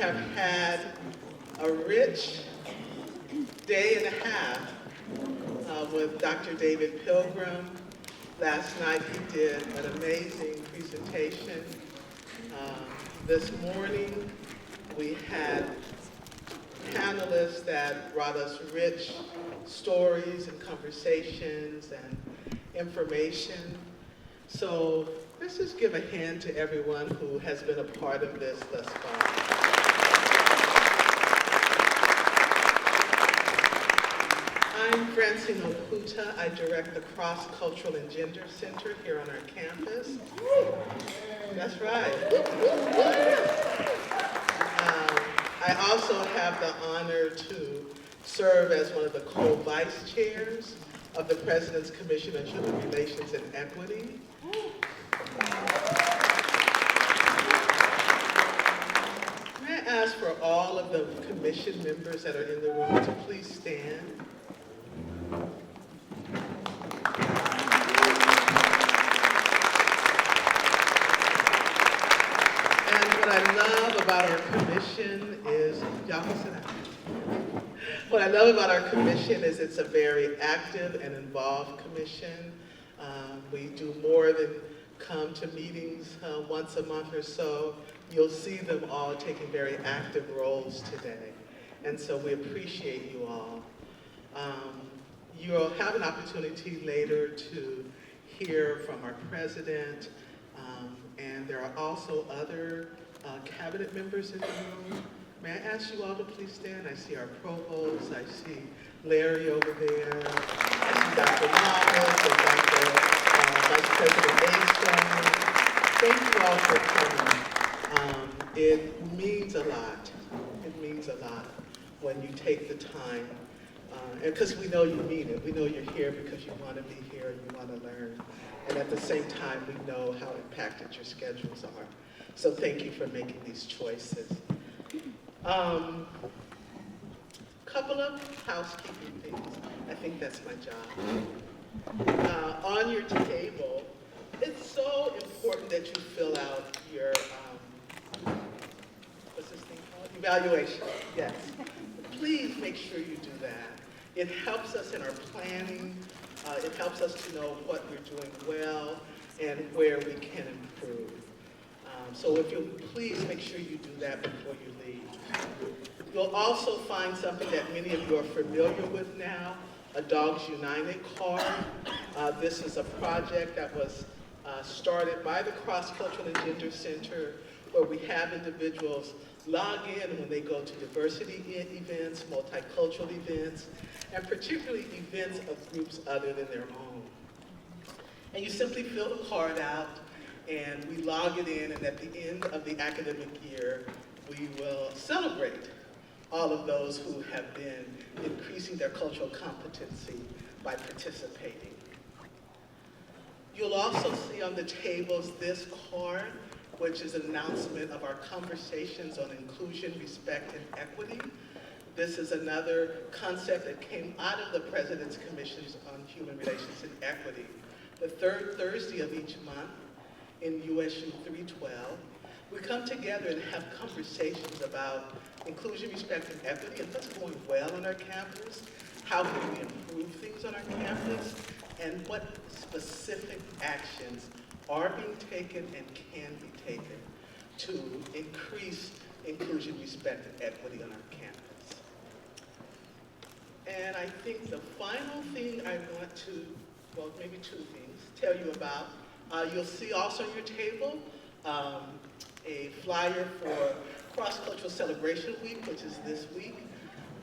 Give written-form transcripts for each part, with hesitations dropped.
have had a rich day and a half with Dr. David Pilgrim. Last night he did an amazing presentation. This morning we had panelists that brought us rich stories and conversations and information. So let's just give a hand to everyone who has been a part of this thus far. I'm Francine Okuta. I direct the Cross-Cultural and Gender Center here on our campus. That's right. I also have the honor to serve as one of the co-vice chairs of the President's Commission on Human Relations and Equity. May I ask for all of the commission members that are in the room to please stand. About our commission is, y'all can sit down. What I love about our commission is it's a very active and involved commission. We do more than come to meetings once a month or so. You'll see them all taking very active roles today. And so we appreciate you all. You'll have an opportunity later to hear from our president, and there are also other cabinet members in the room. May I ask you all to please stand? I see our provost, I see Larry over there, I see Dr. Thomas and Dr. Vice President Aistone. Thank you all for coming. It means a lot. It means a lot when you take the time, because we know you mean it. We know you're here because you want to be here and you want to learn. And at the same time, we know how impacted your schedules are. So thank you for making these choices. Couple of housekeeping things. I think that's my job. On your table, it's so important that you fill out your, what's this thing called? Evaluation, yes. Please make sure you do that. It helps us in our planning. It helps us to know what we're doing well and where we can improve. So if you'll please make sure you do that before you leave. You'll also find something that many of you are familiar with now, a Dogs United card. This is a project that was started by the Cross-Cultural and Gender Center, where we have individuals log in when they go to diversity events, multicultural events, and particularly events of groups other than their own. And you simply fill the card out, and we log it in, and at the end of the academic year, we will celebrate all of those who have been increasing their cultural competency by participating. You'll also see on the tables this card, which is an announcement of our conversations on inclusion, respect, and equity. This is another concept that came out of the President's Commissions on Human Relations and Equity. The third Thursday of each month, in USU 312, we come together and have conversations about inclusion, respect, and equity, and what's going well on our campus, how can we improve things on our campus, and what specific actions are being taken and can be taken to increase inclusion, respect, and equity on our campus. And I think the final thing I want to, well, maybe two things, tell you about. You'll see also on your table a flyer for Cross-Cultural Celebration Week, which is this week.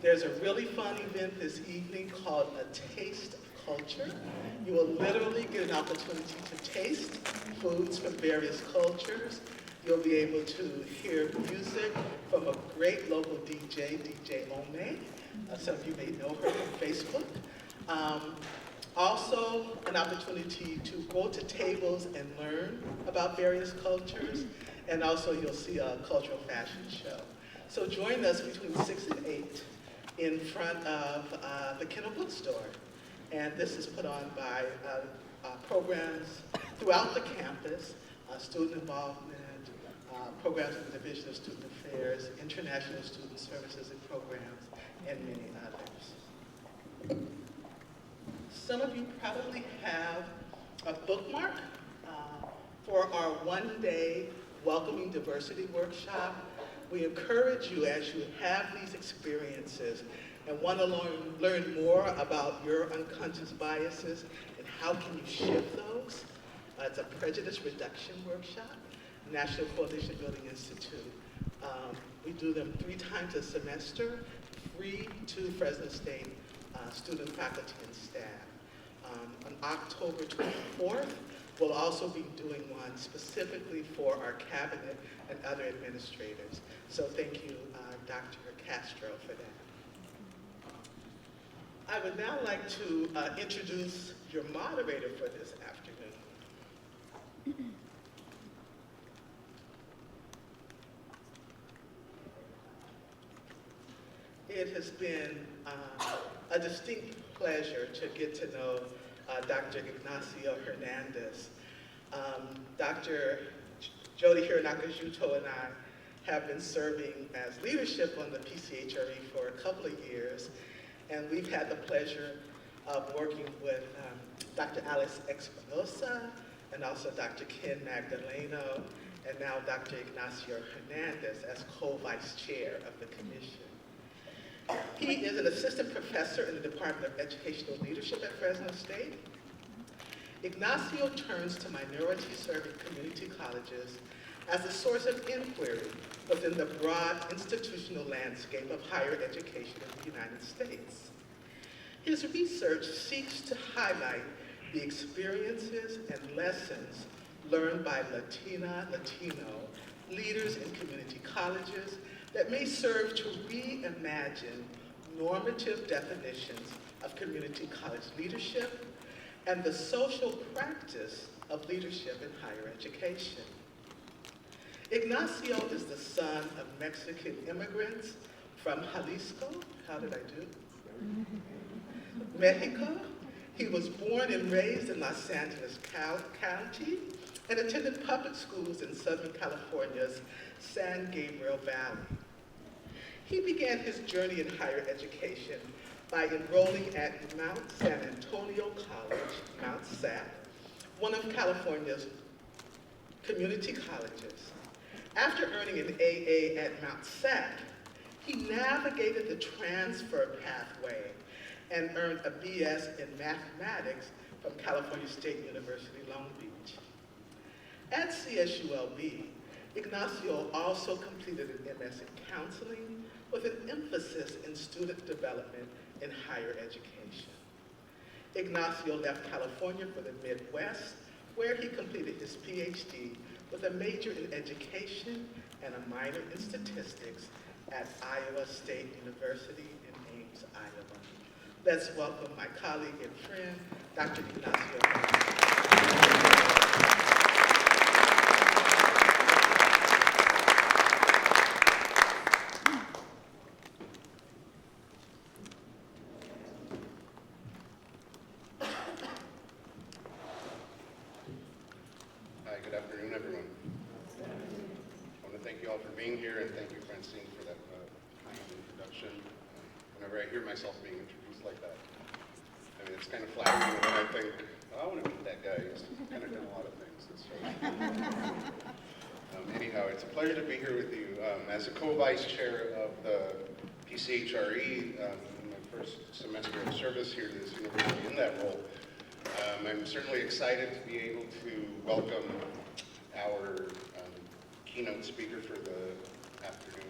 There's a really fun event this evening called A Taste of Culture. You will literally get an opportunity to taste foods from various cultures. You'll be able to hear music from a great local DJ, DJ Ome. Some of you may know her from Facebook. Also, an opportunity to go to tables and learn about various cultures, and also you'll see a cultural fashion show. So join us between 6 and 8 in front of the Keynote bookstore. And this is put on by programs throughout the campus, student involvement, programs in the Division of Student Affairs, International Student Services and Programs, and many others. Some of you probably have a bookmark for our one-day Welcoming Diversity workshop. We encourage you, as you have these experiences and want to learn more about your unconscious biases and how can you shift those. It's a prejudice reduction workshop, National Coalition Building Institute. We do them 3 times a semester, free to Fresno State student, faculty, and staff. On October 24th, we'll also be doing one specifically for our cabinet and other administrators. So thank you, Dr. Castro, for that. I would now like to introduce your moderator for this afternoon. It has been a distinct pleasure to get to know Dr. Ignacio Hernandez. Dr. Jody Hironaka-Juto and I have been serving as leadership on the PCHRE for a couple of years, and we've had the pleasure of working with Dr. Alice Espinosa and also Dr. Ken Magdaleno, and now Dr. Ignacio Hernandez as co-vice chair of the commission. He is an assistant professor in the Department of Educational Leadership at Fresno State. Ignacio turns to minority-serving community colleges as a source of inquiry within the broad institutional landscape of higher education in the United States. His research seeks to highlight the experiences and lessons learned by Latino leaders in community colleges that may serve to reimagine normative definitions of community college leadership and the social practice of leadership in higher education. Ignacio is the son of Mexican immigrants from Jalisco. How did I do? Mexico. He was born and raised in Los Angeles County and attended public schools in Southern California's San Gabriel Valley. He began his journey in higher education by enrolling at Mount San Antonio College, Mount SAC, one of California's community colleges. After earning an AA at Mount SAC, he navigated the transfer pathway and earned a BS in mathematics from California State University, Long Beach. At CSULB, Ignacio also completed an MS in counseling with an emphasis in student development in higher education. Ignacio left California for the Midwest, where he completed his PhD with a major in education and a minor in statistics at Iowa State University in Ames, Iowa. Let's welcome my colleague and friend, Dr. Ignacio. Good afternoon, everyone. I want to thank you all for being here, and thank you, Francine, for that kind introduction. Whenever I hear myself being introduced like that, I mean, it's kind of flattering when I think, oh, I want to meet that guy. He's kind of done a lot of things. Anyhow, it's a pleasure to be here with you. As a co-vice chair of the PCHRE, in my first semester of service here to this university in that role, I'm certainly excited to be able to welcome our keynote speaker for the afternoon.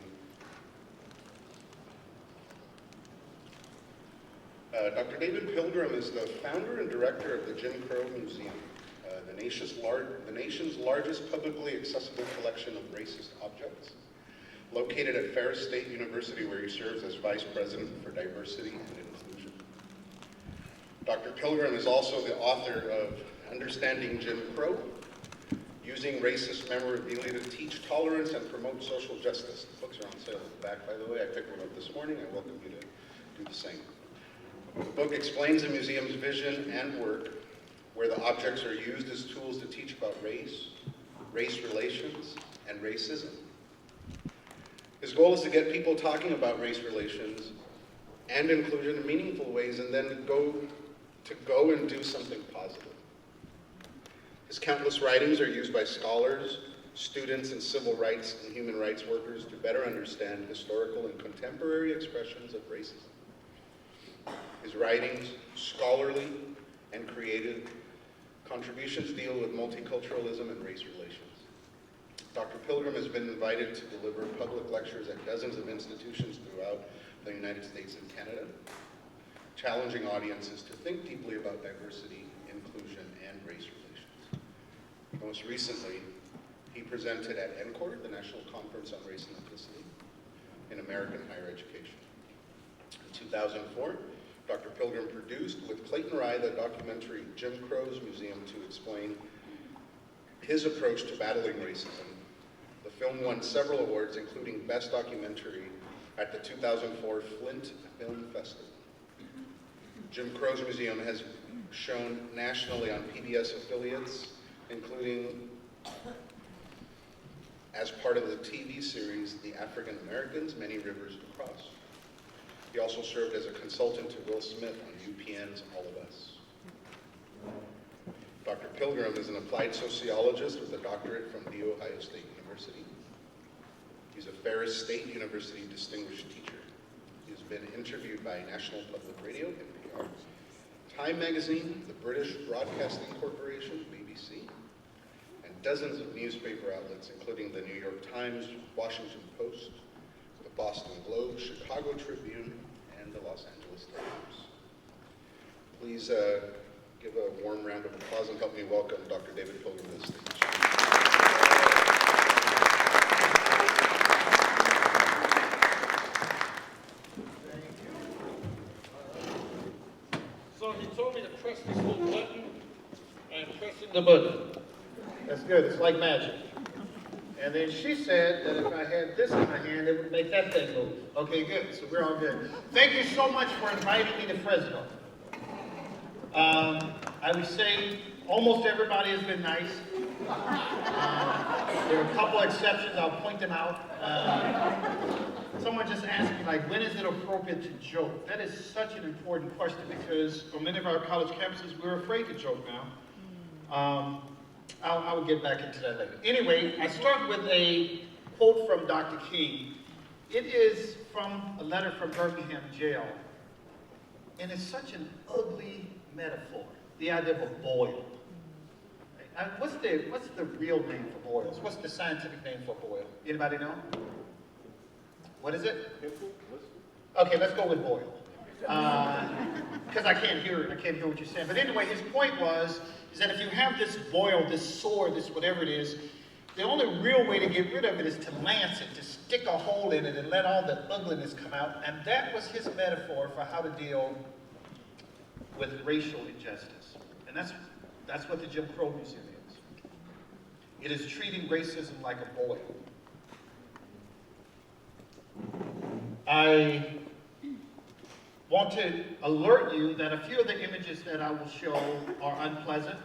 Dr. David Pilgrim is the founder and director of the Jim Crow Museum, the nation's largest publicly accessible collection of racist objects, located at Ferris State University, where he serves as Vice President for Diversity and Inclusion. Dr. Pilgrim is also the author of Understanding Jim Crow, Using Racist Memorabilia to Teach Tolerance and Promote Social Justice. The books are on sale at the back, by the way. I picked one up this morning. I welcome you to do the same. The book explains the museum's vision and work, where the objects are used as tools to teach about race, race relations, and racism. His goal is to get people talking about race relations and inclusion in meaningful ways, and then go and do something positive. His countless writings are used by scholars, students, and civil rights and human rights workers to better understand historical and contemporary expressions of racism. His writings, scholarly and creative contributions, deal with multiculturalism and race relations. Dr. Pilgrim has been invited to deliver public lectures at dozens of institutions throughout the United States and Canada, challenging audiences to think deeply about diversity, inclusion, and race relations. Most recently, he presented at NCORE, the National Conference on Race and Ethnicity, in American Higher Education. In 2004, Dr. Pilgrim produced with Clayton Rye the documentary Jim Crow's Museum to explain his approach to battling racism. The film won several awards, including Best Documentary at the 2004 Flint Film Festival. Jim Crow's Museum has shown nationally on PBS affiliates, including as part of the TV series The African Americans, Many Rivers to Cross. He also served as a consultant to Will Smith on UPN's All of Us. Dr. Pilgrim is an applied sociologist with a doctorate from The Ohio State University. He's a Ferris State University distinguished teacher. He has been interviewed by National Public Radio, NPR, Time Magazine, the British Broadcasting Corporation, BBC, and dozens of newspaper outlets, including the New York Times, Washington Post, the Boston Globe, Chicago Tribune, and the Los Angeles Times. Please give a warm round of applause and help me welcome Dr. David Pilgrim to the stage. So he told me to press this little button, and pressing the button. That's good, it's like magic. And then she said that if I had this in my hand, it would make that thing move. Okay, good, so we're all good. Thank you so much for inviting me to Fresno. I would say almost everybody has been nice. There are a couple exceptions, I'll point them out. Someone just asked me, like, when is it appropriate to joke? That is such an important question because on many of our college campuses, we're afraid to joke now. I will get back into that later. Anyway, I start with a quote from Dr. King. It is from a letter from Birmingham jail. And it's such an ugly metaphor, the idea of a boil. What's the real name for boils? What's the scientific name for boil? Anybody know? What is it? Okay, let's go with boil. Because I can't hear what you're saying. But anyway, his point is that if you have this boil, this sore, this whatever it is, the only real way to get rid of it is to lance it, to stick a hole in it and let all the ugliness come out. And that was his metaphor for how to deal with racial injustice. And that's what the Jim Crow Museum is. It is treating racism like a boil. I want to alert you that a few of the images that I will show are unpleasant.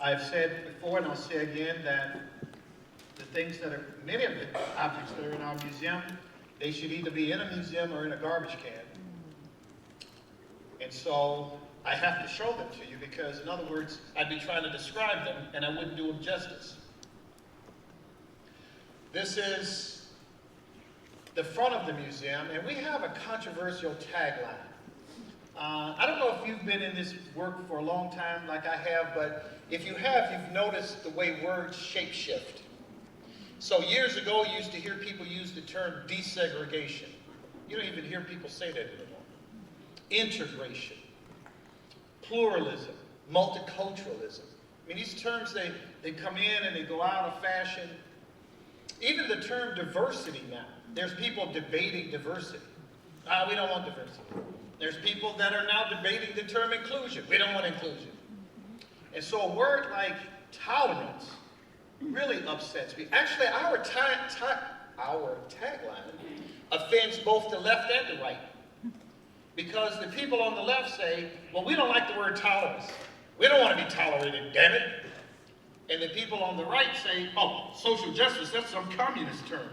I've said before, and I'll say again, that the things that are, many of the objects that are in our museum, they should either be in a museum or in a garbage can. And so I have to show them to you because, in other words, I'd be trying to describe them and I wouldn't do them justice. This is the front of the museum, and we have a controversial tagline. I don't know if you've been in this work for a long time like I have, but if you have, you've noticed the way words shapeshift. So years ago, you used to hear people use the term desegregation. You don't even hear people say that anymore. Integration, pluralism, multiculturalism. I mean, these terms, they come in and they go out of fashion. Even the term diversity now. There's people debating diversity. We don't want diversity. There's people that are now debating the term inclusion. We don't want inclusion. And so a word like tolerance really upsets me. Actually, our tagline offends both the left and the right. Because the people on the left say, well, we don't like the word tolerance. We don't want to be tolerated, damn it. And the people on the right say, oh, social justice, that's some communist term.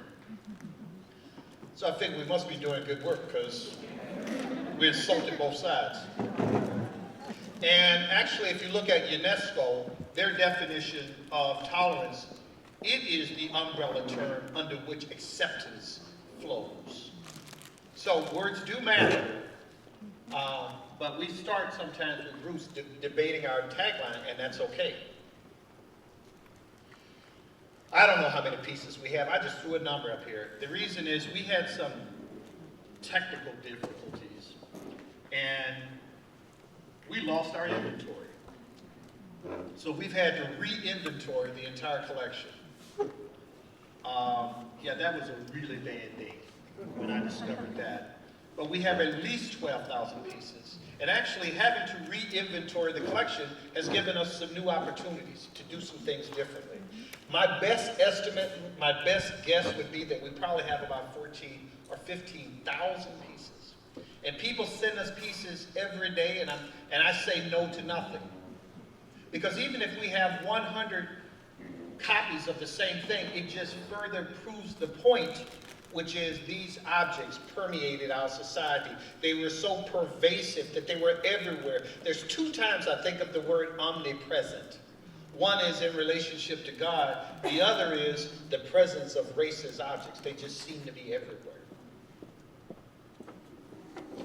So I think we must be doing good work because we're insulting both sides. And actually, if you look at UNESCO, their definition of tolerance, it is the umbrella term under which acceptance flows. So words do matter, but we start sometimes with Bruce debating our tagline, and that's okay. I don't know how many pieces we have. I just threw a number up here. The reason is we had some technical difficulties, and we lost our inventory. So we've had to re-inventory the entire collection. Yeah, that was a really bad day when I discovered that. But we have at least 12,000 pieces. And actually having to re-inventory the collection has given us some new opportunities to do some things differently. My best estimate, my best guess would be that we probably have about 14 or 15,000 pieces. And people send us pieces every day, and I say no to nothing. Because even if we have 100 copies of the same thing, it just further proves the point, which is these objects permeated our society. They were so pervasive that they were everywhere. There's 2 times I think of the word omnipresent. One is in relationship to God. The other is the presence of racist objects. They just seem to be everywhere.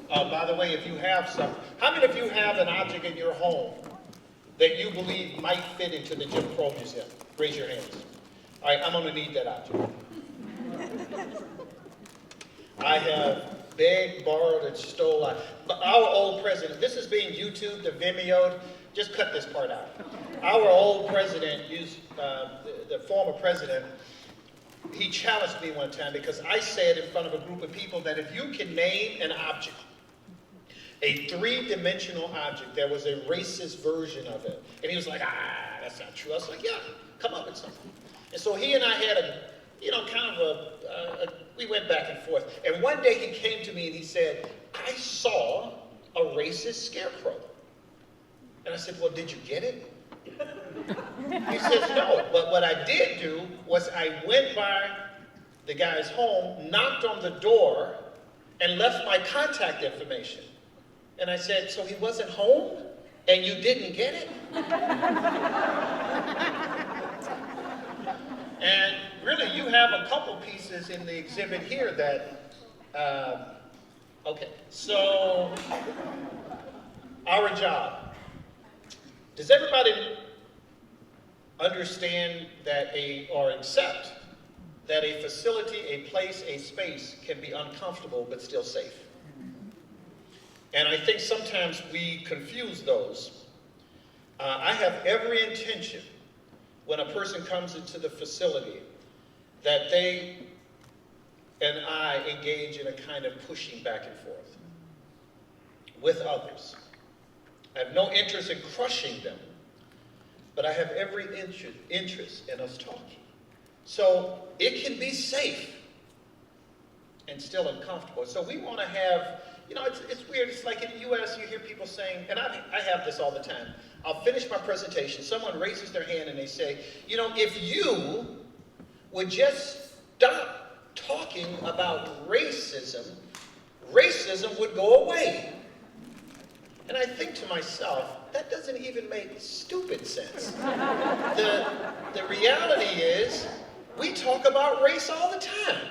By the way, if you have some, how many of you have an object in your home that you believe might fit into the Jim Crow Museum? Raise your hands. All right, I'm going to need that object. I have begged, borrowed, and stole. Our old president, this is being YouTubed, the Vimeo, just cut this part out. Our old president, the former president, he challenged me one time because I said in front of a group of people that if you can name an object, a 3-dimensional object, there was a racist version of it. And he was like, that's not true. I was like, yeah, come up with something. And so he and I had we went back and forth. And one day he came to me and he said, I saw a racist scarecrow. And I said, well, did you get it? He says, no. But what I did do was I went by the guy's home, knocked on the door, and left my contact information. And I said, so he wasn't home and you didn't get it? And really, you have a couple pieces in the exhibit here that, okay, so our job. Does everybody understand that or accept that a facility, a place, a space can be uncomfortable but still safe? And I think sometimes we confuse those. I have every intention when a person comes into the facility that they and I engage in a kind of pushing back and forth with others. I have no interest in crushing them, but I have every interest in us talking. So it can be safe and still uncomfortable. So we want to have, it's weird. It's like in the U.S. you hear people saying, and I have this all the time. I'll finish my presentation. Someone raises their hand and they say, if you would just stop talking about racism, racism would go away. And I think to myself, that doesn't even make stupid sense. The reality is, we talk about race all the time.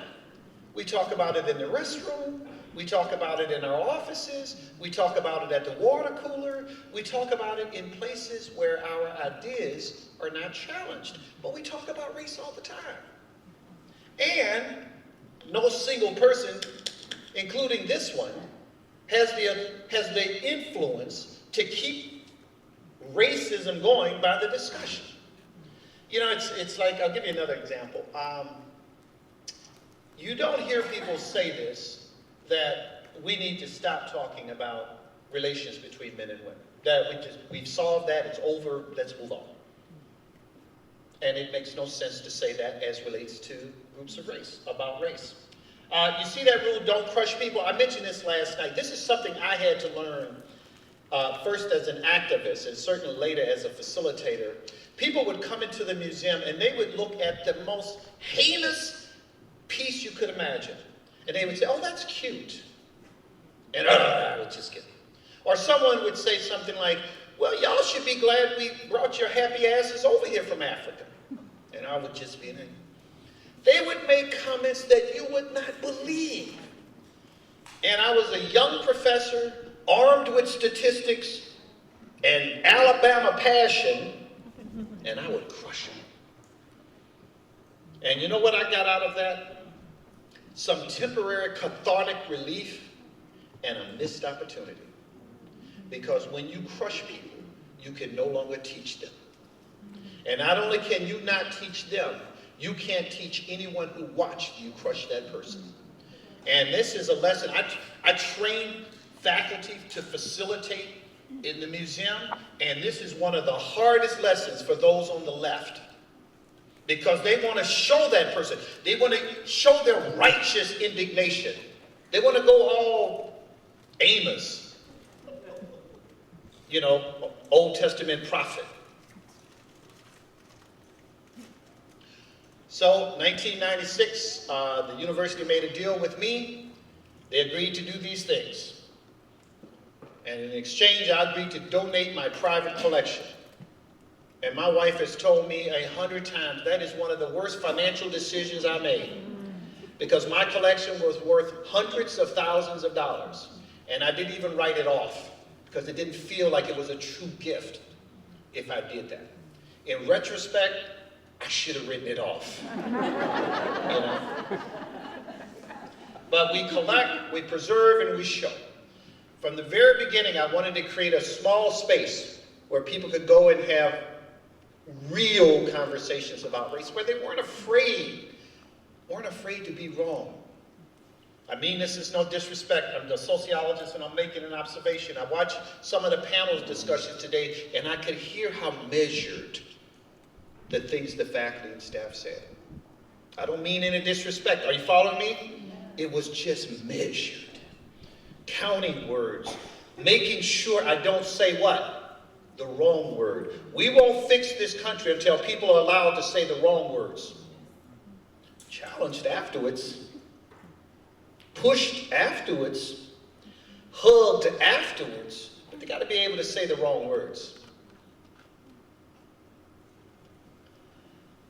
We talk about it in the restroom. We talk about it in our offices. We talk about it at the water cooler. We talk about it in places where our ideas are not challenged. But we talk about race all the time. And no single person, including this one, has the influence to keep racism going by the discussion. It's like, I'll give you another example. You don't hear people say this, that we need to stop talking about relations between men and women. That we've solved that, it's over, let's move on. And it makes no sense to say that as relates to groups of race, about race. You see that rule, don't crush people? I mentioned this last night. This is something I had to learn first as an activist and certainly later as a facilitator, people would come into the museum and they would look at the most heinous piece you could imagine. And they would say, oh, that's cute. And I would just get it. Or someone would say something like, well, y'all should be glad we brought your happy asses over here from Africa. And I would just be in it. They would make comments that you would not believe. And I was a young professor, armed with statistics and Alabama passion, and I would crush them. And you know what I got out of that? Some temporary cathartic relief and a missed opportunity. Because when you crush people, you can no longer teach them. And not only can you not teach them, you can't teach anyone who watched you crush that person. And this is a lesson. I train faculty to facilitate in the museum, and this is one of the hardest lessons for those on the left. Because they want to show that person. They want to show their righteous indignation. They want to go all Amos, you know, Old Testament prophet. So, 1996, the university made a deal with me. They agreed to do these things. And in exchange, I agreed to donate my private collection. And my wife has told me 100 times, that is one of the worst financial decisions I made. Because my collection was worth hundreds of thousands of dollars. And I didn't even write it off, because it didn't feel like it was a true gift if I did that. In retrospect, I should have written it off. You know? But we collect, we preserve, and we show. From the very beginning, I wanted to create a small space where people could go and have real conversations about race, where they weren't afraid to be wrong. I mean, this is no disrespect. I'm a sociologist and I'm making an observation. I watched some of the panel's discussions today and I could hear how measured the things the faculty and staff said. I don't mean any disrespect. Are you following me? It was just measured. Counting words. Making sure I don't say what? The wrong word. We won't fix this country until people are allowed to say the wrong words. Challenged afterwards. Pushed afterwards. Hugged afterwards. But they got to be able to say the wrong words.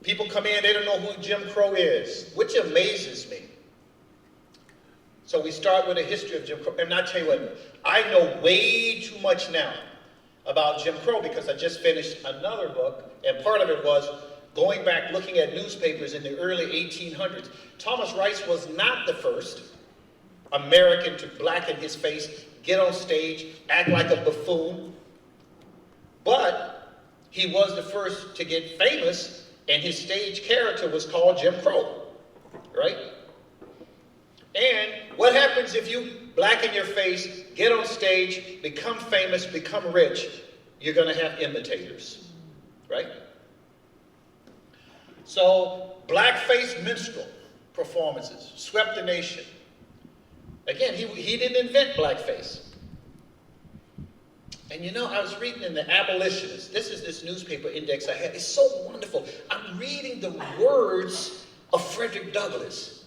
People come in, they don't know who Jim Crow is, which amazes me. So we start with a history of Jim Crow. And I tell you what, I know way too much now about Jim Crow because I just finished another book, and part of it was going back looking at newspapers in the early 1800s. Thomas Rice was not the first American to blacken his face, get on stage, act like a buffoon, but he was the first to get famous. And his stage character was called Jim Crow, right? And what happens if you blacken your face, get on stage, become famous, become rich? You're going to have imitators, right? So, blackface minstrel performances swept the nation. Again, he didn't invent blackface. And you know, I was reading in the Abolitionist. This is this newspaper index I had. It's so wonderful. I'm reading the words of Frederick Douglass.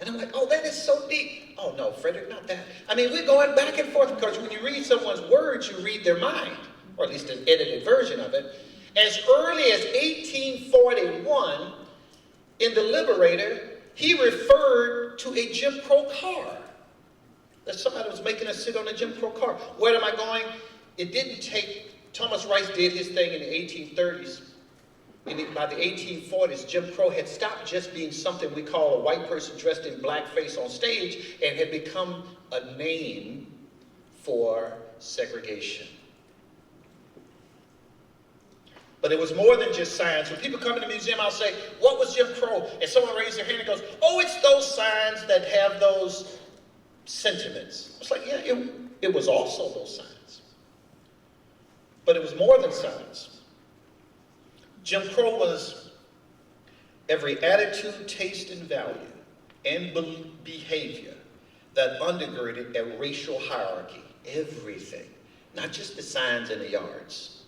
And I'm like, oh, that is so deep. Oh, no, Frederick, not that. I mean, we're going back and forth because when you read someone's words, you read their mind, or at least an edited version of it. As early as 1841, in The Liberator, he referred to a Jim Crow car. That somebody was making us sit on a Jim Crow car. Where am I going? It didn't take, Thomas Rice did his thing in the 1830s. By the 1840s, Jim Crow had stopped just being something we call a white person dressed in blackface on stage and had become a name for segregation. But it was more than just signs. When people come to the museum, I'll say, what was Jim Crow? And someone raises their hand and goes, oh, it's those signs that have those sentiments. I was like, yeah, it was also those signs. But it was more than signs. Jim Crow was every attitude, taste, and value and behavior that undergirded a racial hierarchy. Everything. not just the signs in the yards.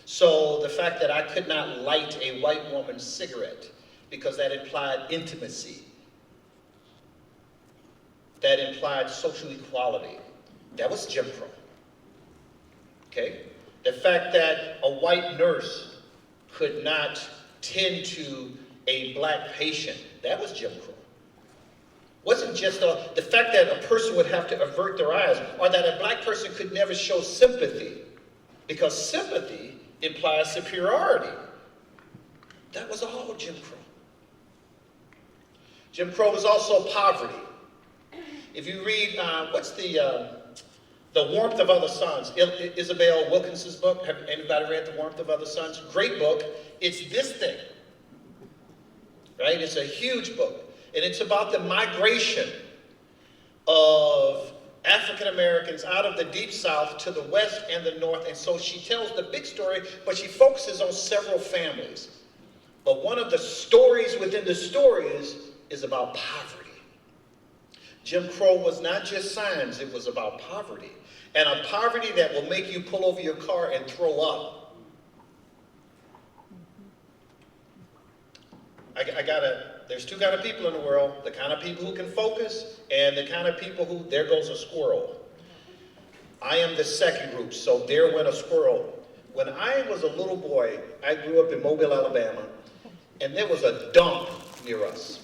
So the fact that I could not light a white woman's cigarette because that implied intimacy, that implied social equality, that was Jim Crow. Okay? The fact that a white nurse could not tend to a black patient, that was Jim Crow. Wasn't just the fact that a person would have to avert their eyes, or that a black person could never show sympathy, because sympathy implies superiority. That was all Jim Crow. Jim Crow was also poverty. If you read, what's the Warmth of Other Suns, Isabel Wilkinson's book. Have anybody read The Warmth of Other Suns? Great book. It's this thing, right? It's a huge book. And it's about the migration of African Americans out of the Deep South to the West and the North. And so she tells the big story, but she focuses on several families. But one of the stories within the stories is about poverty. Jim Crow was not just signs, it was about poverty. And a poverty that will make you pull over your car and throw up. There's two kind of people in the world, the kind of people who can focus and the kind of people who, there goes a squirrel. I am the second group, so there went a squirrel. When I was a little boy, I grew up in Mobile, Alabama, and there was a dump near us.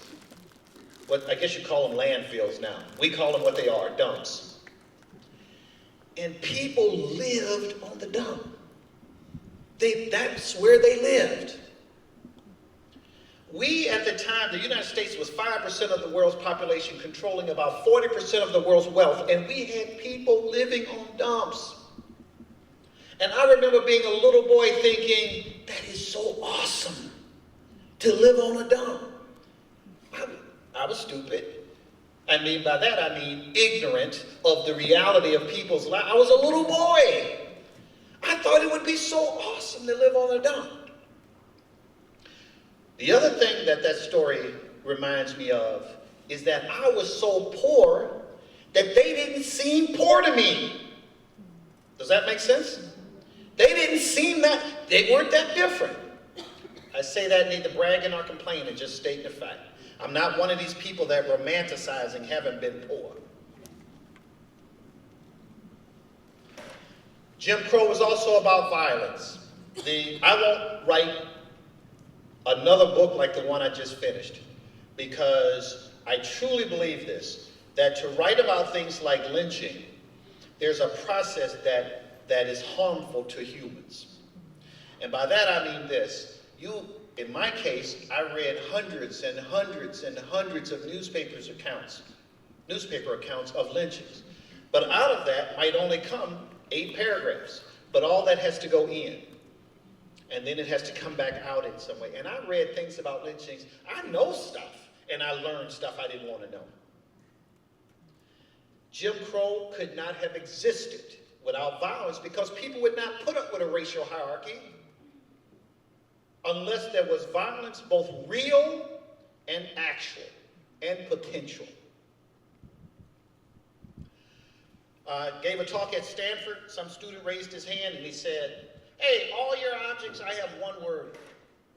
What I guess you call them landfills now. We call them what they are, dumps. And people lived on the dump. That's where they lived. We, at the time, the United States was 5% of the world's population, controlling about 40% of the world's wealth, and we had people living on dumps. And I remember being a little boy thinking, that is so awesome, to live on a dump. I was stupid. I mean, by that I mean ignorant of the reality of people's lives. I was a little boy. I thought it would be so awesome to live on a dump. The other thing that story reminds me of is that I was so poor that they didn't seem poor to me. Does that make sense? They didn't seem that, they weren't that different. I say that neither bragging nor complaining, just stating the fact. I'm not one of these people that romanticizing having been poor. Jim Crow was also about violence. I won't write another book like the one I just finished, because I truly believe this, that to write about things like lynching, there's a process that is harmful to humans. And by that I mean this. In my case, I read hundreds and hundreds and hundreds of newspaper accounts of lynchings. But out of that might only come 8 paragraphs. But all that has to go in. And then it has to come back out in some way. And I read things about lynchings. I know stuff, and I learned stuff I didn't want to know. Jim Crow could not have existed without violence, because people would not put up with a racial hierarchy unless there was violence, both real and actual and potential. Gave a talk at Stanford. Some student raised his hand and he said, "Hey, all your objects, I have one word.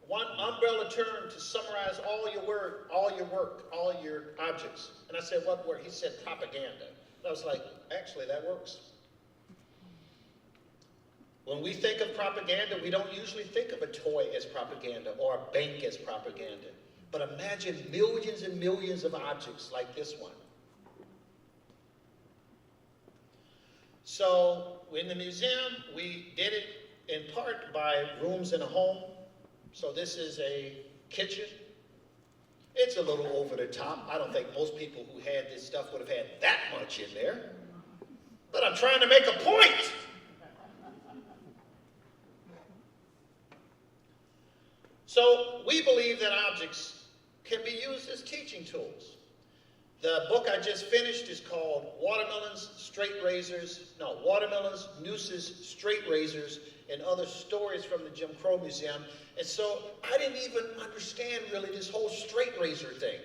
One umbrella term to summarize all your work, all your objects." And I said, "What word?" He said, "Propaganda." And I was like, actually, that works. When we think of propaganda, we don't usually think of a toy as propaganda or a bank as propaganda. But imagine millions and millions of objects like this one. So in the museum, we did it in part by rooms in a home. So this is a kitchen. It's a little over the top. I don't think most people who had this stuff would have had that much in there. But I'm trying to make a point. So we believe that objects can be used as teaching tools. The book I just finished is called Watermelons, Nooses, Straight Razors, and Other Stories from the Jim Crow Museum. And so I didn't even understand really this whole straight razor thing.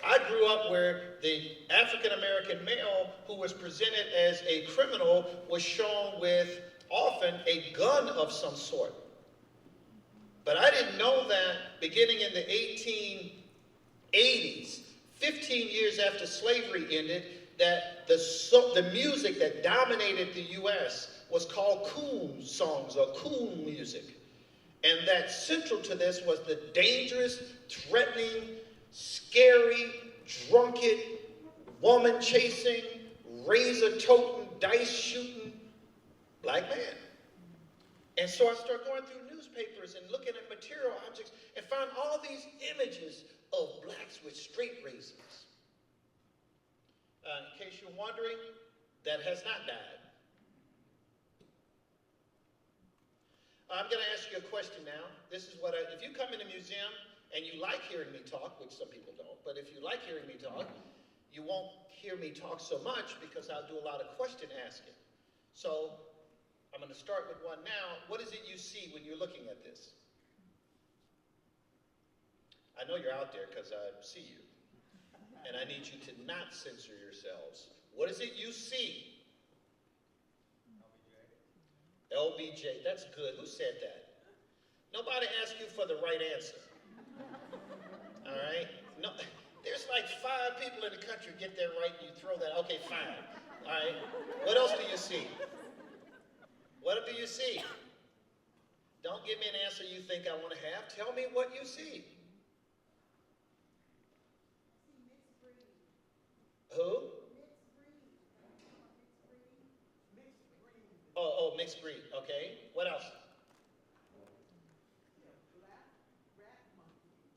I grew up where the African-American male who was presented as a criminal was shown with often a gun of some sort. But I didn't know that beginning in the 1880s, 15 years after slavery ended, that the music that dominated the U.S. was called coon songs or coon music. And that central to this was the dangerous, threatening, scary, drunken, woman-chasing, razor-toting, dice-shooting black man. And so I started going through newspapers and looking at material objects and found all these images of blacks with straight razors. In case you're wondering, that has not died. I'm going to ask you a question now. This is what if you come in a museum and you like hearing me talk, which some people don't, but if you like hearing me talk, you won't hear me talk so much because I'll do a lot of question asking. So I'm going to start with one now. What is it you see when you're looking at this? I know you're out there because I see you. And I need you to not censor yourselves. What is it you see? LBJ, that's good. Who said that? Nobody asked you for the right answer. All right? No, there's like 5 people in the country get that right and you throw that. Okay, fine. All right? What else do you see? What do you see? Don't give me an answer you think I want to have. Tell me what you see. Who? Oh, mixed breed. Okay. What else?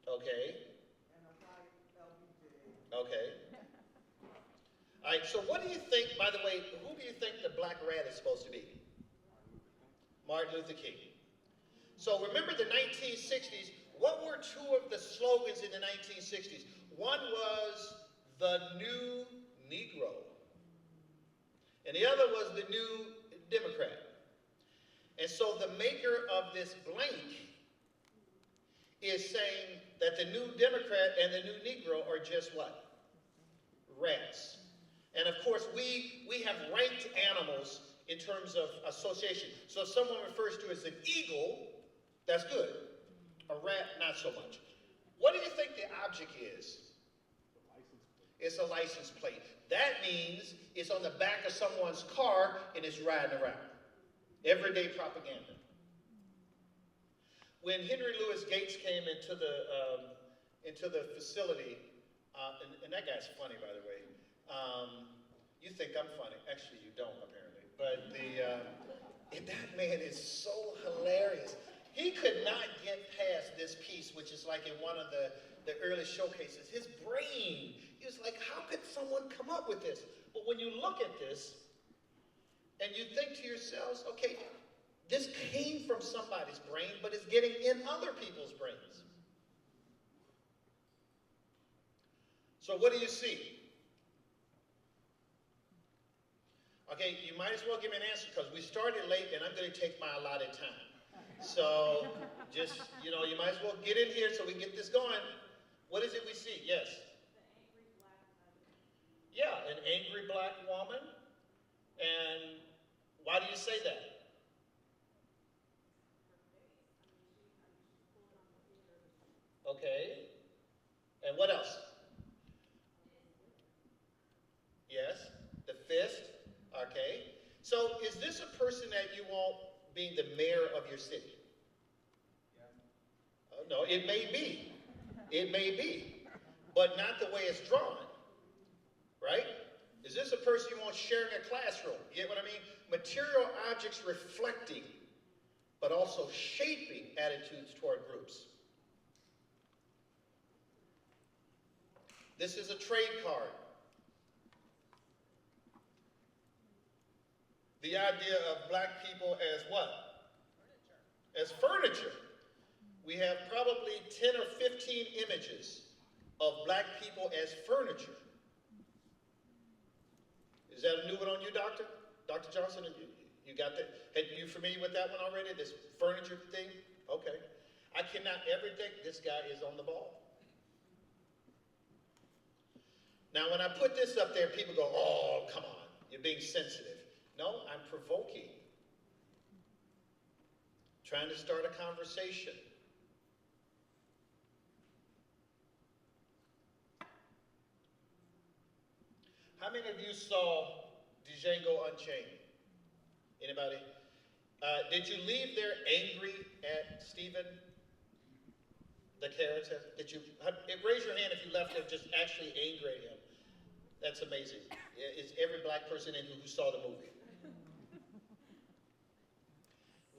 Okay. Okay. All right, so what do you think, by the way, who do you think the black rat is supposed to be? Martin Luther King. So remember the 1960s, what were 2 of the slogans in the 1960s? One was the new Negro, and the other was the new Democrat. And so the maker of this blank is saying that the new Democrat and the new Negro are just what? Rats. And of course, we have ranked animals in terms of association. So if someone refers to as an eagle, that's good. A rat, not so much. What do you think the object is? It's a license plate. That means it's on the back of someone's car and it's riding around. Everyday propaganda. When Henry Louis Gates came into the facility, and that guy's funny, by the way. You think I'm funny. Actually, you don't, apparently. But that man is so hilarious. He could not get past this piece, which is like in one of the early showcases. His brain, he was like, how could someone come up with this? But when you look at this, and you think to yourselves, okay, this came from somebody's brain, but it's getting in other people's brains. So what do you see? Okay, you might as well give me an answer because we started late and I'm going to take my allotted time. So just, you might as well get in here so we can get this going. What is it we see? Yes? Yeah, an angry black woman. And why do you say that? Okay. And what else? Yes, the fist. Okay. So is this a person that you want being the mayor of your city? Yeah. No, it may be. It may be. But not the way it's drawn. Right? Is this a person you want sharing a classroom? You get what I mean? Material objects reflecting, but also shaping attitudes toward groups. This is a trade card. The idea of black people as what? Furniture. As furniture. We have probably 10 or 15 images of black people as furniture. Is that a new one on you, Doctor? Dr. Johnson, you got that? Are you familiar with that one already, this furniture thing? Okay. I cannot ever think this guy is on the ball. Now, when I put this up there, people go, oh, come on, you're being sensitive. No, I'm provoking. Trying to start a conversation. How many of you saw Django Unchained? Anybody? Did you leave there angry at Stephen, the character? Did you raise your hand if you left there just actually angry at him? That's amazing. It's every black person in here who saw the movie.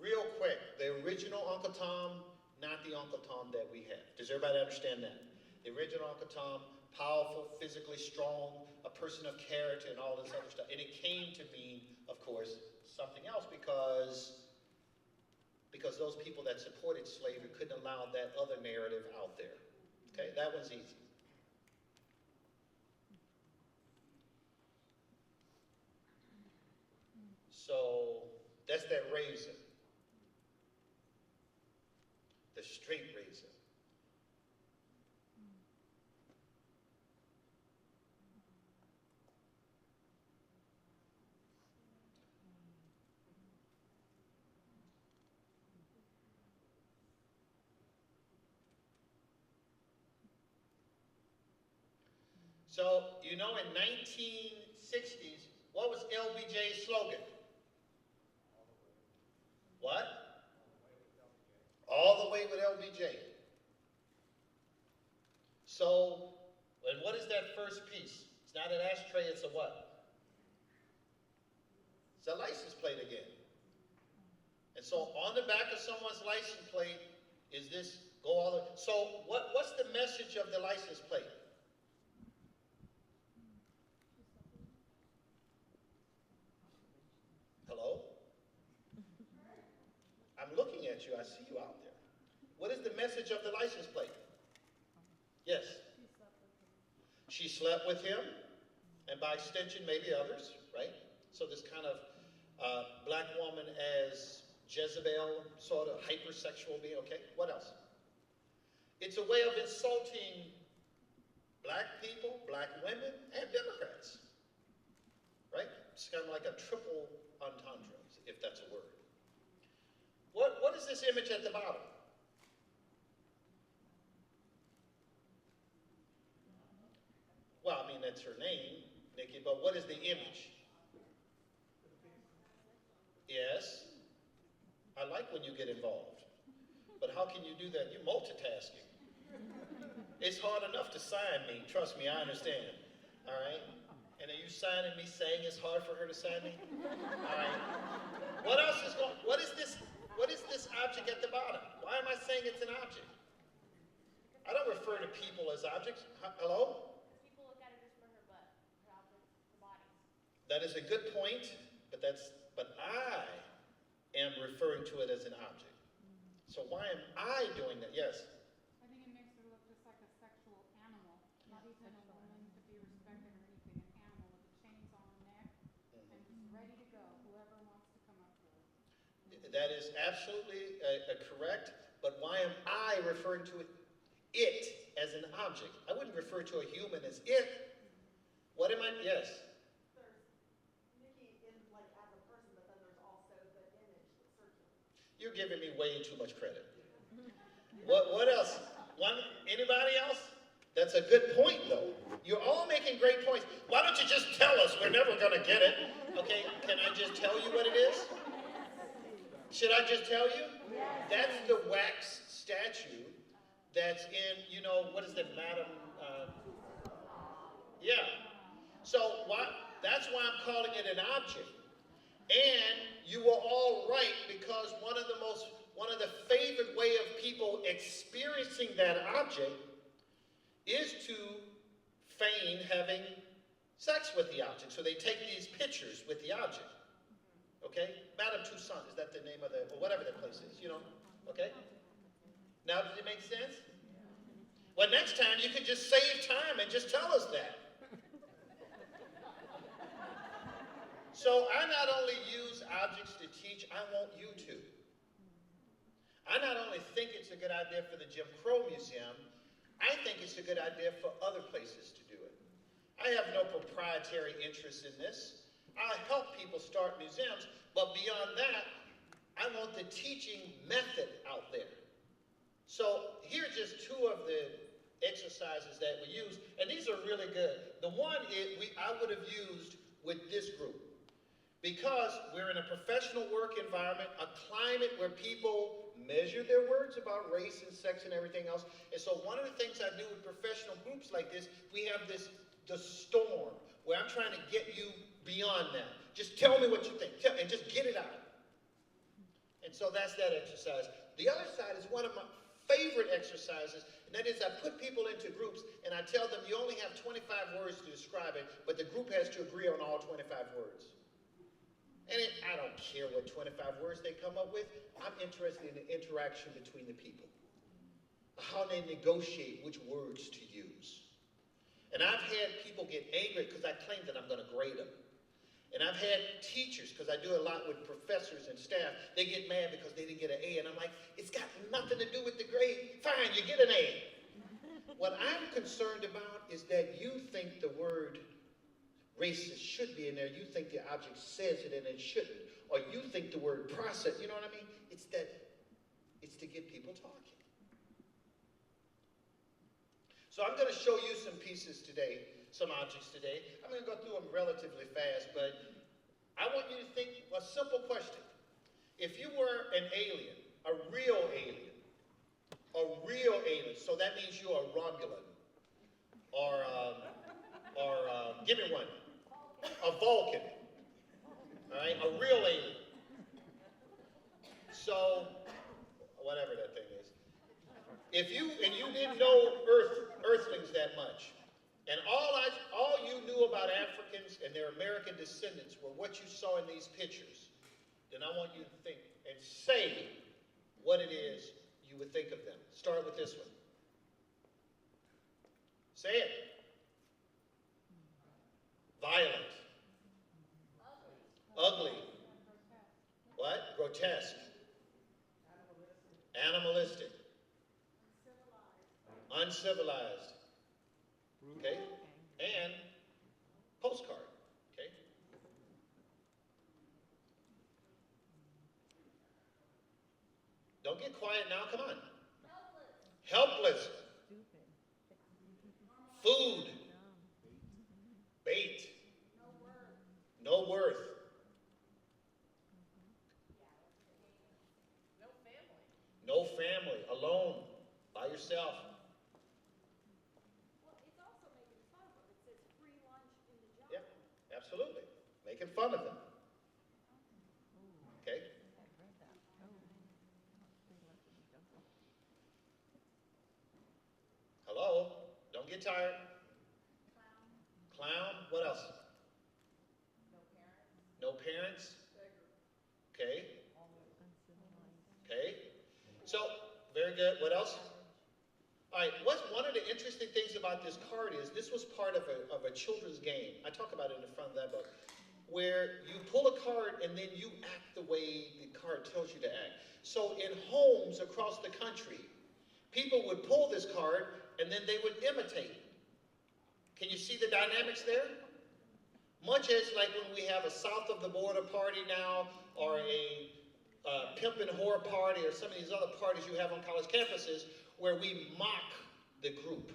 Real quick, the original Uncle Tom, not the Uncle Tom that we have. Does everybody understand that? The original Uncle Tom, powerful, physically strong, a person of character and all this other stuff. And it came to mean, of course, something else because those people that supported slavery couldn't allow that other narrative out there. Okay, that one's easy. So that's that razor. The straight razor. So, you know, in 1960s, what was LBJ's slogan? What? All the way with LBJ. So, and what is that first piece? It's not an ashtray, it's a what? It's a license plate again. And so on the back of someone's license plate is this, go all the, so what's the message of the license plate? Hello? I'm looking at you, I see you out there. What is the message of the license plate? Yes? She slept with him, and by extension, maybe others, right? So this kind of black woman as Jezebel, sort of hypersexual being, okay? What else? It's a way of insulting black people, black women, and Democrats, right? It's kind of like a triple entendre, if that's a word. What is this image at the bottom? Well, I mean, that's her name, Nikki, but what is the image? Yes. I like when you get involved. But how can you do that? You're multitasking. It's hard enough to sign me. Trust me, I understand. All right? And are you signing me saying it's hard for her to sign me? All right. What else is going, what is this object at the bottom? Why am I saying it's an object? I don't refer to people as objects. Hello? People look at it just for her butt, her object, her body. That is a good point, but I am referring to it as an object. So why am I doing that? Yes? I think it makes her look just like a sexual animal, not even a woman to be respected or anything, an animal with the chains on her neck and just ready to go, whoever wants to come up to her. That is absolutely correct, but why am I referring to it as an object? I wouldn't refer to a human as it. What am I? Yes? There's Nikki in like as a person, but then there's also the image that circulates. You're giving me way too much credit. What else? Anybody else? That's a good point, though. You're all making great points. Why don't you just tell us? We're never going to get it. Okay, can I just tell you what it is? Should I just tell you? Yes. That's the wax statue that's in, you know, what is it, Madam? Yeah. So that's why I'm calling it an object. And you were all right, because one of the favorite way of people experiencing that object is to feign having sex with the object. So they take these pictures with the object. Okay? Madame Toussaint, is that the name of or whatever that place is, you know? Okay? Now, does it make sense? Well, next time you could just save time and just tell us that. So I not only use objects to teach, I want you to. I not only think it's a good idea for the Jim Crow Museum, I think it's a good idea for other places to do it. I have no proprietary interest in this. I help people start museums, but beyond that, I want the teaching method out there. So here are just two of the exercises that we use, and these are really good. The one I would have used with this group, because we're in a professional work environment, a climate where people measure their words about race and sex and everything else. And so one of the things I do with professional groups like this, we have the storm, where I'm trying to get you beyond that. Just tell me what you think, and just get it out. And so that's that exercise. The other side is one of my favorite exercises, and that is I put people into groups and I tell them you only have 25 words to describe it, but the group has to agree on all 25 words. And I don't care what 25 words they come up with. I'm interested in the interaction between the people, how they negotiate which words to use. And I've had people get angry because I claim that I'm going to grade them. And I've had teachers, because I do a lot with professors and staff, they get mad because they didn't get an A. And I'm like, it's got nothing to do with the grade. Fine, you get an A. What I'm concerned about is that you think the word racist should be in there. You think the object says it and it shouldn't. Or you think the word process, you know what I mean? It's to get people talking. So I'm going to show you some pieces today, some objects today. I'm going to go through them relatively fast, but I want you to think a simple question. If you were an alien, a real alien, so that means you're a Romulan, or give me one, a Vulcan, all right, a real alien. So, whatever that thing is. If you didn't know Earthlings that much, and all you knew about Africans and their American descendants were what you saw in these pictures, then I want you to think and say what it is you would think of them. Start with this one. Say it. Violent. Ugly. What? Grotesque. Animalistic. Uncivilized. Okay? And postcard. Okay? Don't get quiet now, come on. Helpless. Food. Bait. No worth. No family. Alone. By yourself. Well, it's also making fun of them. It says free lunch in the jungle. Yeah, absolutely. Making fun of them. Okay? Hello? Don't get tired. Clown. What else? No parents. Okay. Okay. So, very good. What else? All right. What's one of the interesting things about this card is this was part of a children's game. I talk about it in the front of that book, where you pull a card and then you act the way the card tells you to act. So in homes across the country, people would pull this card and then they would imitate. Can you see the dynamics there? Much as like when we have a south of the border party now, or a pimp and whore party, or some of these other parties you have on college campuses, where we mock the group.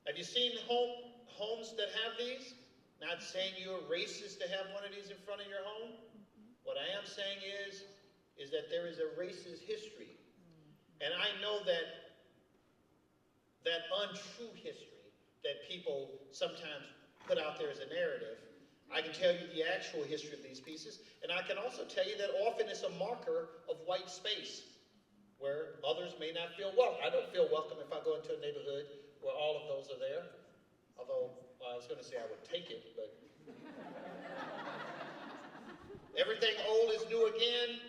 Have you seen homes that have these? Not saying you're racist to have one of these in front of your home. What I am saying is that there is a racist history. And I know that untrue history that people sometimes put out there as a narrative, I can tell you the actual history of these pieces, and I can also tell you that often it's a marker of white space, where others may not feel welcome. I don't feel welcome if I go into a neighborhood where all of those are there, although I was going to say I would take it, but everything old is new again.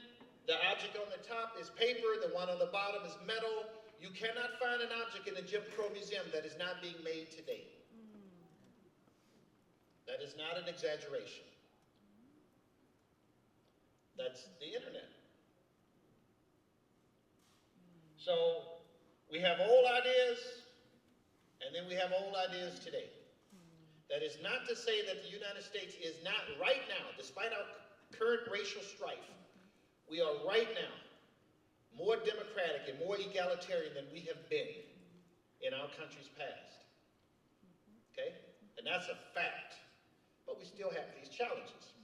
The object on the top is paper, the one on the bottom is metal. You cannot find an object in the Jim Crow Museum that is not being made today. That is not an exaggeration. That's the internet. So We have old ideas, and then we have old ideas today. That is not to say that the United States is not right now, despite our current racial strife, we are right now more democratic and more egalitarian than we have been in our country's past. Okay? And that's a fact. But we still have these challenges.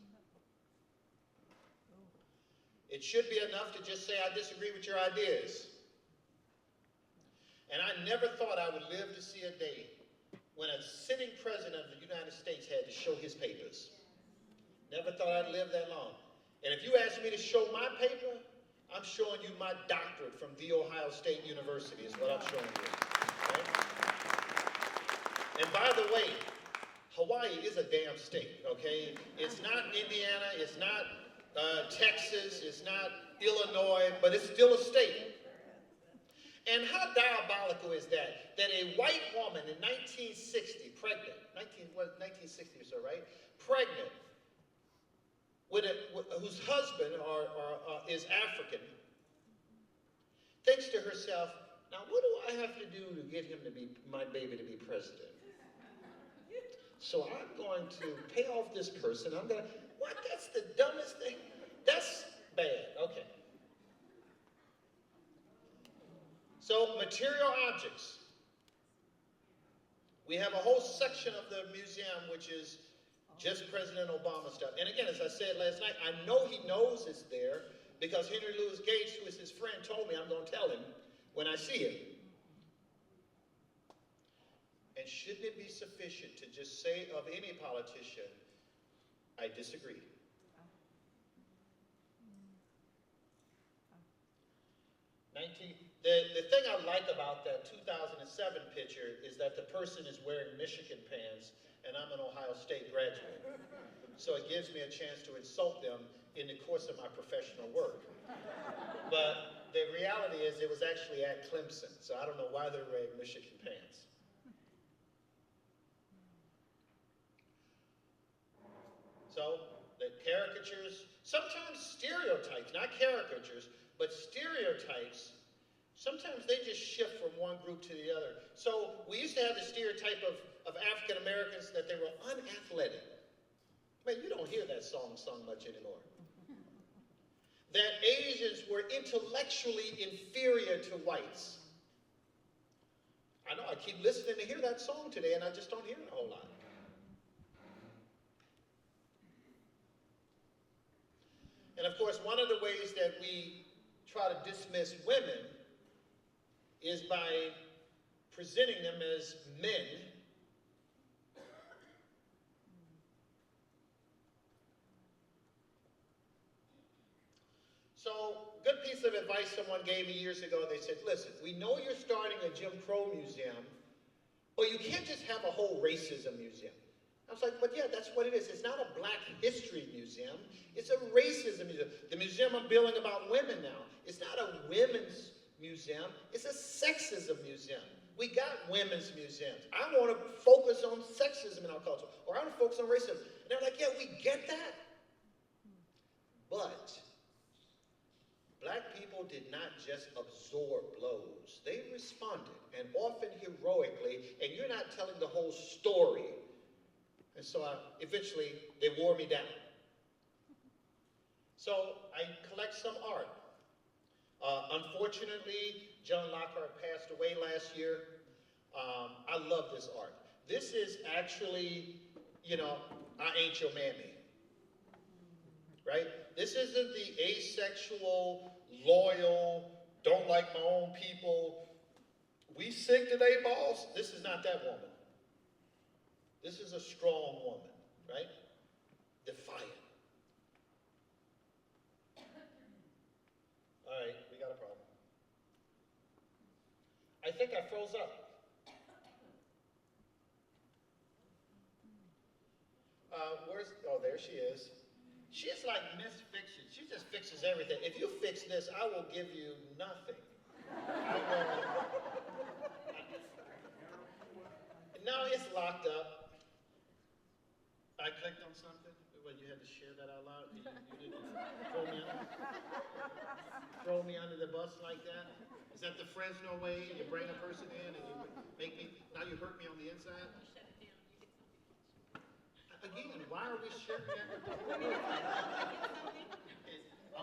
It should be enough to just say, I disagree with your ideas. And I never thought I would live to see a day when a sitting president of the United States had to show his papers. Never thought I'd live that long. And if you ask me to show my paper, I'm showing you my doctorate from The Ohio State University is what I'm showing you. Right? And by the way, Hawaii is a damn state, okay? It's not Indiana, it's not Texas, it's not Illinois, but it's still a state. And how diabolical is that? That a white woman in 1960, pregnant, 1960 or so, right? Pregnant, whose husband is African, thinks to herself, now what do I have to do to get him to be, my baby to be president? So I'm going to pay off this person. I'm going to, what? That's the dumbest thing. That's bad. Okay. So material objects. We have a whole section of the museum which is just President Obama stuff. And again, as I said last night, I know he knows it's there because Henry Louis Gates, who is his friend, told me I'm going to tell him when I see him. And shouldn't it be sufficient to just say of any politician, I disagree? The thing I like about that 2007 picture is that the person is wearing Michigan pants and I'm an Ohio State graduate. So it gives me a chance to insult them in the course of my professional work. But the reality is it was actually at Clemson, so I don't know why they're wearing Michigan pants. So the caricatures, sometimes stereotypes, not caricatures, but stereotypes, sometimes they just shift from one group to the other. So we used to have the stereotype of African Americans that they were unathletic. Man, you don't hear that song sung much anymore. That Asians were intellectually inferior to whites. I know, I keep listening to hear that song today and I just don't hear it a whole lot. And of course, one of the ways that we try to dismiss women is by presenting them as men. So, good piece of advice someone gave me years ago. They said, listen, we know you're starting a Jim Crow museum, but you can't just have a whole racism museum. I was like, but yeah, that's what it is. It's not a black history museum. It's a racism museum. The museum I'm building about women now, it's not a women's museum. It's a sexism museum. We got women's museums. I want to focus on sexism in our culture, or I want to focus on racism. And they're like, yeah, we get that. But black people did not just absorb blows. They responded, and often heroically, and you're not telling the whole story. And so eventually, they wore me down. So I collect some art. Unfortunately, John Lockhart passed away last year. I love this art. This is actually, I ain't your mammy. Right? This isn't the asexual, loyal, don't like my own people. We sick today, boss? This is not that woman. This is a strong woman, right? Defiant. All right, we got a problem. I think I froze up. Oh, there she is. She's like Miss Fiction. She just fixes everything. If you fix this, I will give you nothing. No, it's locked up. I clicked on something. Well, you had to share that out loud. You didn't throw me under the bus like that. Is that the Fresno way? You bring a person in and you make me, now you hurt me on the inside? Shut it down, you get something. Again, why are we sharing that?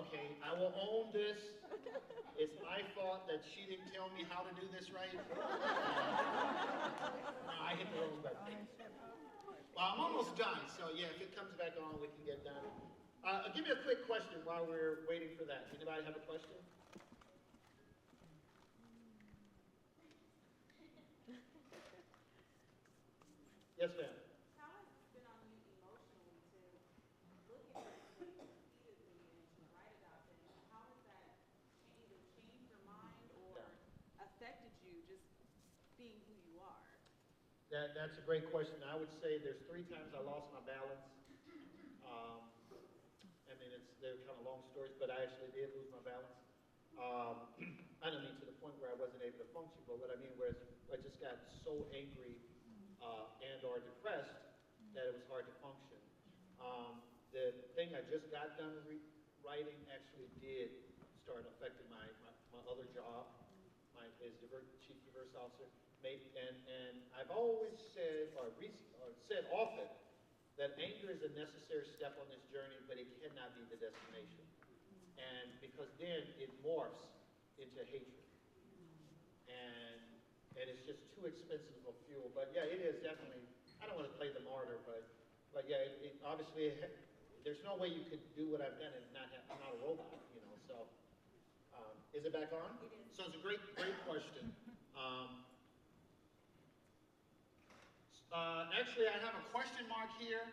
Okay, I will own this. It's my fault that she didn't tell me how to do this right. No, I hit the wrong button. Well, I'm almost done, so yeah, if it comes back on, we can get done. Give me a quick question while we're waiting for that. Anybody have a question? Yes, ma'am. How has it been on you emotionally to look at this repeatedly and to write about things? How has that changed your mind or affected you just being who you are? That's a great question. I would say there's 3 times I lost my balance. I mean, they're kind of long stories, but I actually did lose my balance. I don't mean to the point where I wasn't able to function, but what I mean was I just got so angry and or depressed that it was hard to function. The thing I just got done writing actually did start affecting my other job, as chief diverse officer. And I've always said, or said often, that anger is a necessary step on this journey, but it cannot be the destination. And because then it morphs into hatred. And it's just too expensive of fuel. But yeah, it is definitely, I don't want to play the martyr, but yeah, obviously, there's no way you could do what I've done and I'm not a robot, you know, so. Is it back on? It is. So it's a great question. Actually, I have a question mark here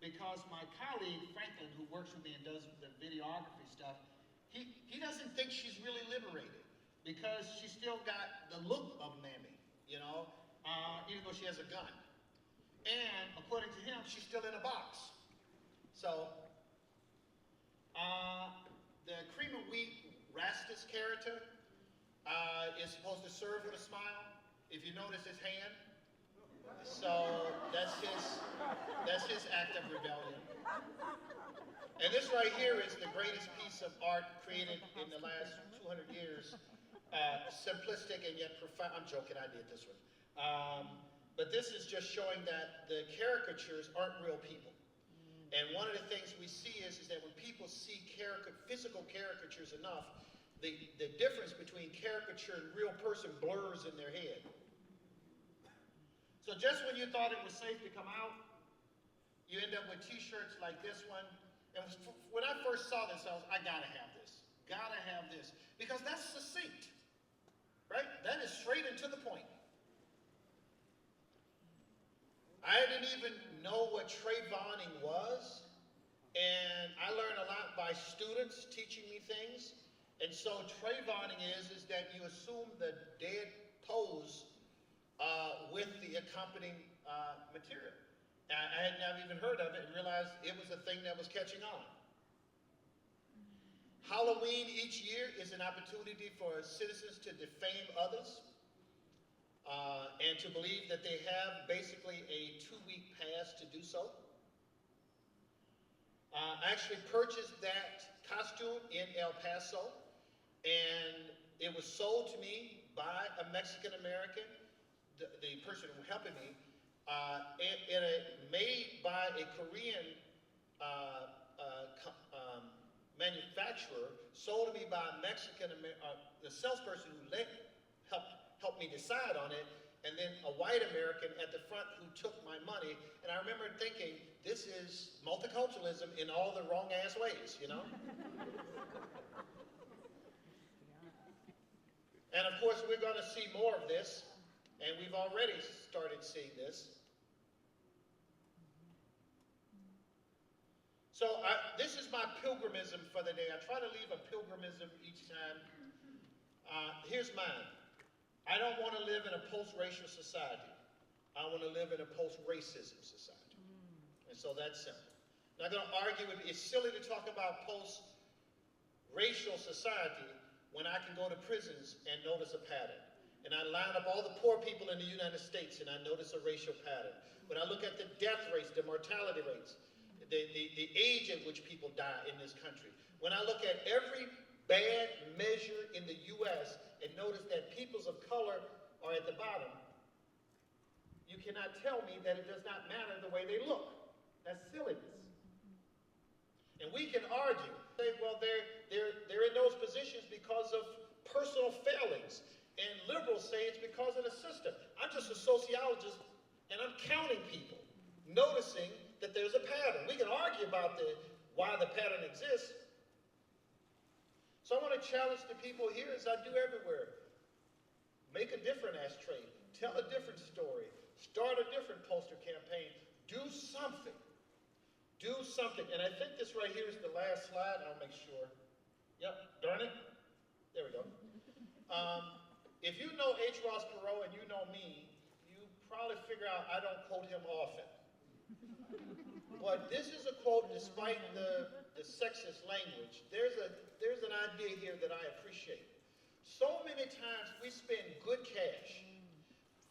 because my colleague, Franklin, who works with me and does the videography stuff, he doesn't think she's really liberated because she's still got the look of Mammy, you know, even though she has a gun. And according to him, she's still in a box. So, the cream of wheat Rastus character is supposed to serve with a smile. If you notice his hand, so that's his act of rebellion. And this right here is the greatest piece of art created in the last 200 years. Simplistic and yet profound. I'm joking, I did this one. But this is just showing that the caricatures aren't real people. And one of the things we see is that when people see physical caricatures enough, the difference between caricature and real person blurs in their head. So just when you thought it was safe to come out, you end up with t-shirts like this one. And when I first saw this, I gotta have this. Gotta have this. Because that's succinct, right? That is straight and to the point. I didn't even know what Trayvoning was. And I learned a lot by students teaching me things. And so Trayvoning is that you assume the dead pose with the accompanying material. I had never even heard of it and realized it was a thing that was catching on. Halloween each year is an opportunity for citizens to defame others and to believe that they have basically a 2-week pass to do so. I actually purchased that costume in El Paso, and it was sold to me by a Mexican American, the person who was helping me, made by a Korean manufacturer, sold to me by a Mexican, the salesperson who helped me decide on it, and then a white American at the front who took my money. And I remember thinking, this is multiculturalism in all the wrong ass ways, you know? And of course, we're going to see more of this, and we've already started seeing this. So this is my pilgrimism for the day. I try to leave a pilgrimism each time. Here's mine. I don't want to live in a post-racial society. I want to live in a post-racism society. And so that's simple. I'm not going to argue with you. It's silly to talk about post-racial society when I can go to prisons and notice a pattern. And I line up all the poor people in the United States and I notice a racial pattern. When I look at the death rates, the mortality rates, the age at which people die in this country. When I look at every bad measure in the U.S. and notice that peoples of color are at the bottom, you cannot tell me that it does not matter the way they look. That's silliness. And we can argue, say, well, they're in those positions because of personal failings. And liberals say it's because of the system. I'm just a sociologist, and I'm counting people, noticing that there's a pattern. We can argue about why the pattern exists. So I want to challenge the people here, as I do everywhere. Make a different ashtray. Tell a different story. Start a different poster campaign. Do something. Do something. And I think this right here is the last slide. I'll make sure. Yep, darn it. There we go. If you know H. Ross Perot and you know me, you probably figure out I don't quote him often. But this is a quote despite the sexist language. There's an idea here that I appreciate. So many times we spend good cash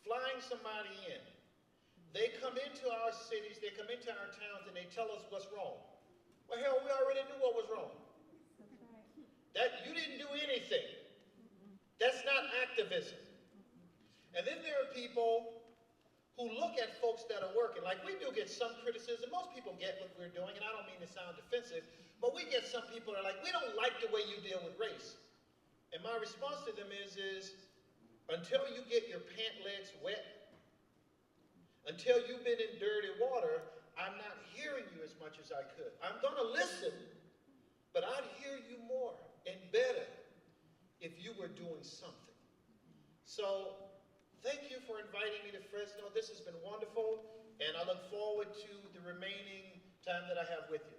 flying somebody in. They come into our cities, they come into our towns, and they tell us what's wrong. Well, hell, we already knew what was wrong. That you didn't do anything. That's not activism. And then there are people who look at folks that are working. Like, we do get some criticism. Most people get what we're doing, and I don't mean to sound defensive, but we get some people that are like, we don't like the way you deal with race. And my response to them is until you get your pant legs wet, until you've been in dirty water, I'm not hearing you as much as I could. I'm going to listen, but I'd hear you more and better if you were doing something. So thank you for inviting me to Fresno. This has been wonderful, and I look forward to the remaining time that I have with you.